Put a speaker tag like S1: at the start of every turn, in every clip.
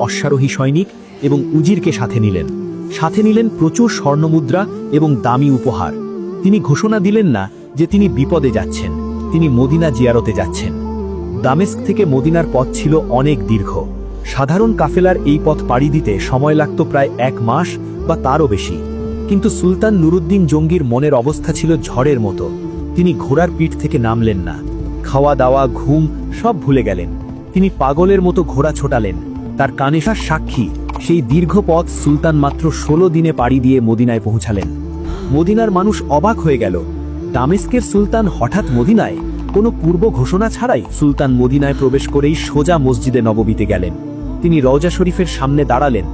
S1: অশ্বারোহী সৈনিক এবং উজিরকে সাথে নিলেন প্রচুর স্বর্ণমুদ্রা এবং দামি উপহার। তিনি ঘোষণা দিলেন না যে তিনি বিপদে যাচ্ছেন, তিনি মদিনা জিয়ারতে যাচ্ছেন। দামেস্ক থেকে মদিনার পথ ছিল অনেক দীর্ঘ। সাধারণ কাফেলার এই পথ পাড়ি দিতে সময় লাগত প্রায় 1 মাস বা তারও বেশি। কিন্তু সুলতান নুরুদ্দিন জঙ্গির মনের অবস্থা ছিল ঝড়ের মতো। তিনি ঘোড়ার পিঠ থেকে নামলেন না। খাওয়া দাওয়া, ঘুম সব ভুলে গেলেন। তিনি পাগলের মতো ঘোড়া ছোটালেন। তার কানেশা সাক্ষী, সেই দীর্ঘ পথ সুলতান মাত্র 16 দিনে পাড়ি দিয়ে মদিনায় পৌঁছালেন। মদিনার মানুষ অবাক হয়ে গেল। দামেস্কের সুলতান হঠাৎ মদিনায়, কোনো পূর্ব ঘোষণা ছাড়াই। সুলতান মদিনায় প্রবেশ করেই সোজা মসজিদে নববীতে গেলেন। তিনি রওজা শরীফের সামনে দাঁড়ালেন।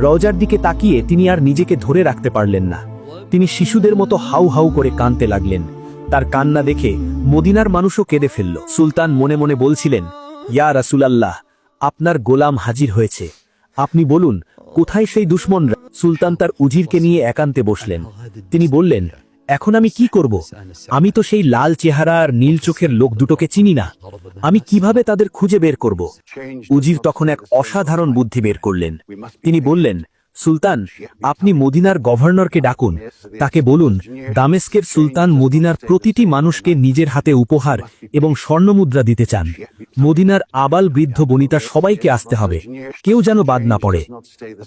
S1: রওজার দিকে তাকিয়ে তিনি আর নিজেকে ধরে রাখতে পারলেন না। তিনি শিশুদের মতো হাউ হাউ করে কাঁদতে লাগলেন। তার কান্না দেখে মদিনার মানুষও কেঁদে ফেলল। সুলতান মনে মনে বলছিলেন, ইয়া রাসূলুল্লাহ, আপনার গোলাম হাজির হয়েছে, আপনি বলুন কোথায় সেই দুশমনরা। সুলতান তার উজিরকে নিয়ে একান্তে বসলেন। তিনি বললেন, এখন আমি কি করব? আমি তো সেই লাল চেহারা আর নীল চোখের লোক দুটোকে চিনি না। আমি কিভাবে তাদের খুঁজে বের করব? উজির তখন এক অসাধারণ বুদ্ধি বের করলেন। তিনি বললেন, সুলতান, আপনি মদিনার গভর্নরকে ডাকুন। তাকে বলুন, দামেস্কের সুলতান মদিনার প্রতিটি মানুষকে নিজের হাতে উপহার এবং স্বর্ণমুদ্রা দিতে চান। মদিনার আবাল বৃদ্ধ বনিতা সবাইকে আসতে হবে, কেউ যেন বাদ না পড়ে।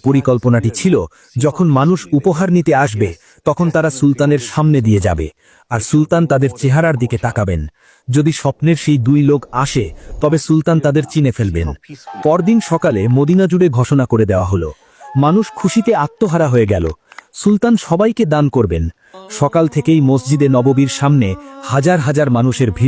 S1: পরিকল্পনাটি ছিল, যখন মানুষ উপহার নিতে আসবে তখন তারা সুলতানের সামনে দিয়ে যাবে, আর সুলতান তাদের চেহারার দিকে তাকাবেন। যদি স্বপ্নের সেই 2 লোক আসে তবে সুলতান তাদের চিনে ফেলবেন। পরদিন সকালে মদিনা জুড়ে ঘোষণা করে দেওয়া হলো। মানুষ খুশিতে আত্মহারা হয়ে গেল। সুলতান সবাইকে দান করবেন। সকাল থেকেই মসজিদে নববীর সামনে হাজার হাজার মানুষের ভিড়